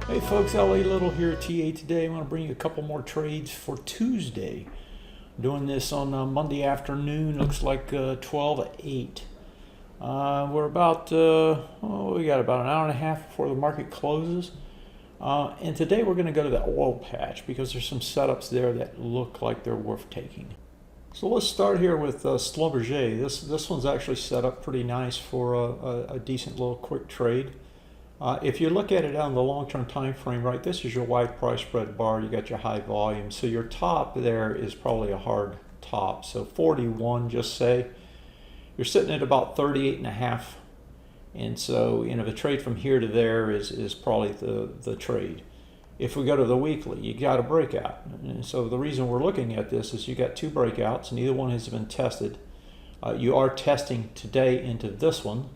Hey folks, LA Little here at TA Today. I want to bring you a couple more trades for Tuesday. I'm doing this on Monday afternoon. Looks like 12:08. We're about, we got about an hour and a half before the market closes. And today we're going to go to the oil patch because there's some setups there that look like they're worth taking. So let's start here with Schlumberger. This one's actually set up pretty nice for a decent little quick trade. If you look at it on the long-term time frame, right, this is your wide price spread bar. You got your high volume. So your top there is probably a hard top. So 41, just say. You're sitting at about 38.5. And so, you know, the trade from here to there is probably the trade. If we go to the weekly, you got a breakout. And so the reason we're looking at this is you got two breakouts. Neither one has been tested. You are testing today into this one.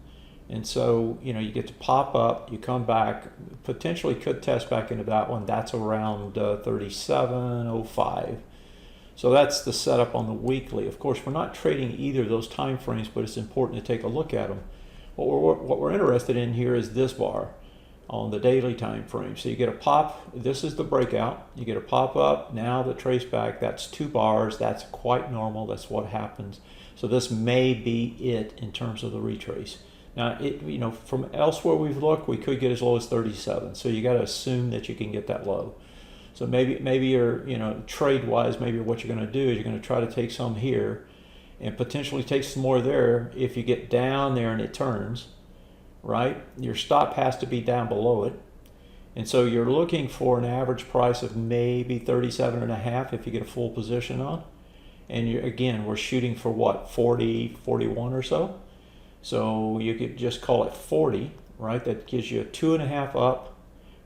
And so, you know, you get to pop up, you come back, potentially could test back into that one. That's around 37.05. So that's the setup on the weekly. Of course, we're not trading either of those time frames, but it's important to take a look at them. What we're interested in here is this bar on the daily time frame. So you get a pop, this is the breakout. You get a pop up, now the trace back, that's 2 bars. That's quite normal, that's what happens. So this may be it in terms of the retrace. Now, you know, from elsewhere we've looked, we could get as low as 37. So you got to assume that you can get that low. So maybe you're, you know, trade-wise, maybe what you're going to do is you're going to try to take some here and potentially take some more there. If you get down there and it turns, right, your stop has to be down below it. And so you're looking for an average price of maybe 37.5 if you get a full position on. And again, we're shooting for what, 40, 41 or so? So you could just call it 40, right? That gives you a 2.5 up,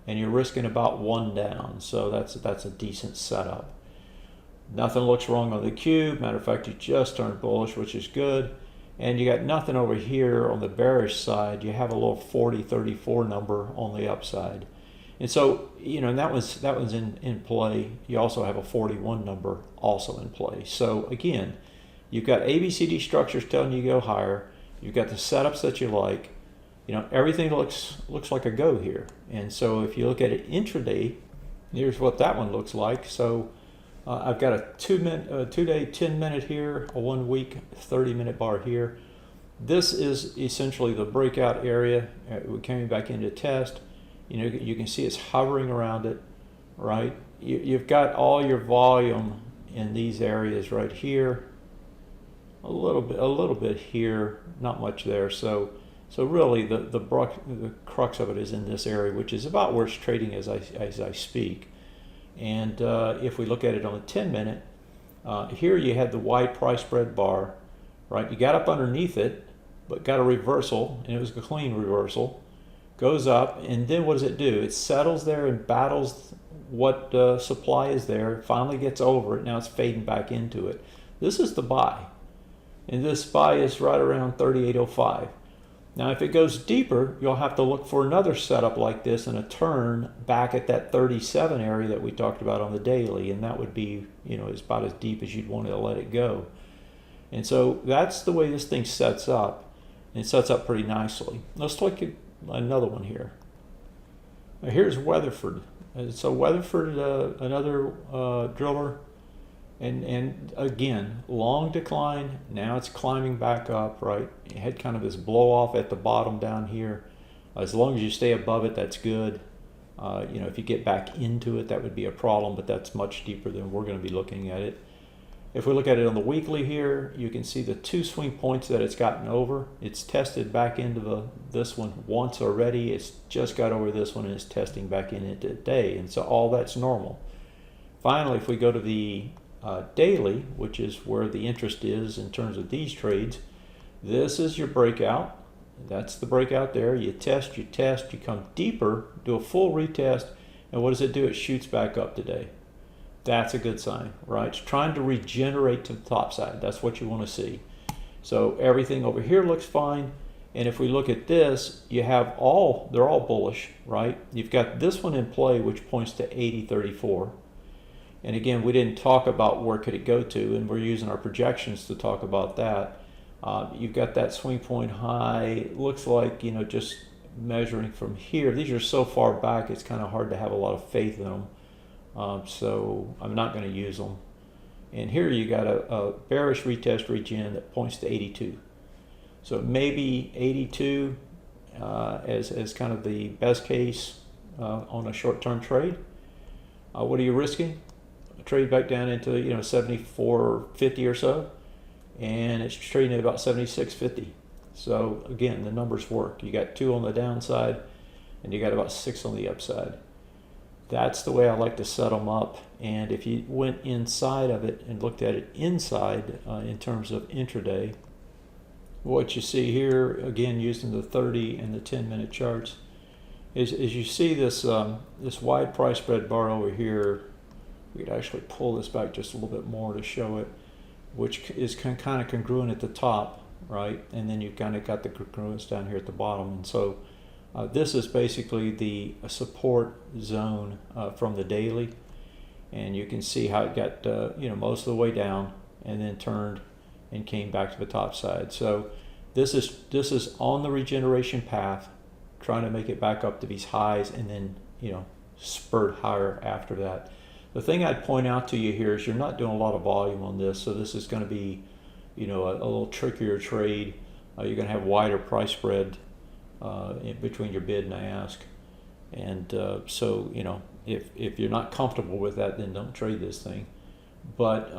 and you're risking about 1 down. So that's a decent setup. Nothing looks wrong on the cube. Matter of fact, you just turned bullish, which is good. And you got nothing over here on the bearish side. You have a little 40.34 number on the upside. And so, you know, that was in play. You also have a 41 number also in play. So again, you've got ABCD structures telling you to go higher. You've got the setups that you like. You know, everything looks like a go here. And so if you look at it intraday, here's what that one looks like. So I've got a 2-day 10-minute here, a 1 week 30-minute bar here. This is essentially the breakout area. We're coming back into test. You know, you can see it's hovering around it, right? You've got all your volume in these areas right here. A little bit here, not much there. So really the crux of it is in this area, which is about where it's trading as I speak. And if we look at it on the 10-minute, here you had the wide price spread bar, right? You got up underneath it, but got a reversal, and it was a clean reversal. Goes up, and then what does it do? It settles there and battles what supply is there. Finally gets over it. Now it's fading back into it. This is the buy. And this buy is right around 38.05. Now if it goes deeper, you'll have to look for another setup like this and a turn back at that 37 area that we talked about on the daily, and that would be, you know, it's about as deep as you'd want to let it go. And so that's the way this thing sets up, and it sets up pretty nicely. Let's look at another one here. Now here's Weatherford. And so Weatherford, another driller. And again, long decline. Now it's climbing back up, right? You had kind of this blow off at the bottom down here. As long as you stay above it, that's good. You know, if you get back into it, that would be a problem, but that's much deeper than we're going to be looking at it. If we look at it on the weekly here, you can see the 2 swing points that it's gotten over. It's tested back into this one once already. It's just got over this one, and it's testing back in it today. And so all that's normal. Finally, if we go to the daily, which is where the interest is in terms of these trades, this is your breakout. That's the breakout there. You test, you come deeper, do a full retest, and what does it do? It shoots back up today. That's a good sign, right? It's trying to regenerate to the top side. That's what you want to see. So everything over here looks fine. And if we look at this, you have they're all bullish, right? You've got this one in play, which points to 80.34. And again, we didn't talk about where could it go to, and we're using our projections to talk about that. You've got that swing point high. Looks like, you know, just measuring from here, these are so far back it's kind of hard to have a lot of faith in them. So I'm not going to use them. And here you got a bearish retest reach in that points to 82. So maybe 82 as kind of the best case on a short-term trade. What are you risking? A trade back down into, you know, 74.50 or so, and it's trading at about 76.50. So again, the numbers work. You got 2 on the downside, and you got about 6 on the upside. That's the way I like to set them up. And if you went inside of it and looked at it inside in terms of intraday, what you see here, again using the 30 and the 10-minute charts, is you see this this wide price spread bar over here. We could actually pull this back just a little bit more to show it, which is kind of congruent at the top, right? And then you've kind of got the congruence down here at the bottom. And so this is basically the support zone from the daily, and you can see how it got you know, most of the way down and then turned and came back to the top side. So this is on the regeneration path, trying to make it back up to these highs and then, you know, spurt higher after that. The thing I'd point out to you here is you're not doing a lot of volume on this, so this is going to be, you know, a little trickier trade. You're going to have wider price spread in between your bid and ask, and so, you know, if you're not comfortable with that, then don't trade this thing. But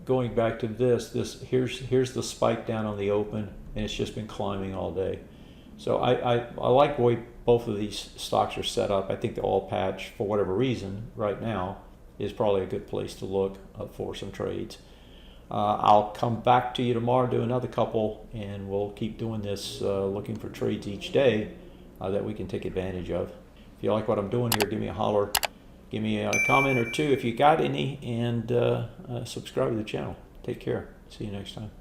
going back to this here's the spike down on the open, and it's just been climbing all day. So I like the way both of these stocks are set up. I think the oil patch, for whatever reason, right now is probably a good place to look for some trades. I'll come back to you tomorrow, do another couple, and we'll keep doing this, looking for trades each day that we can take advantage of. If you like what I'm doing here, give me a holler, give me a comment or two if you got any, and subscribe to the channel. Take care. See you next time.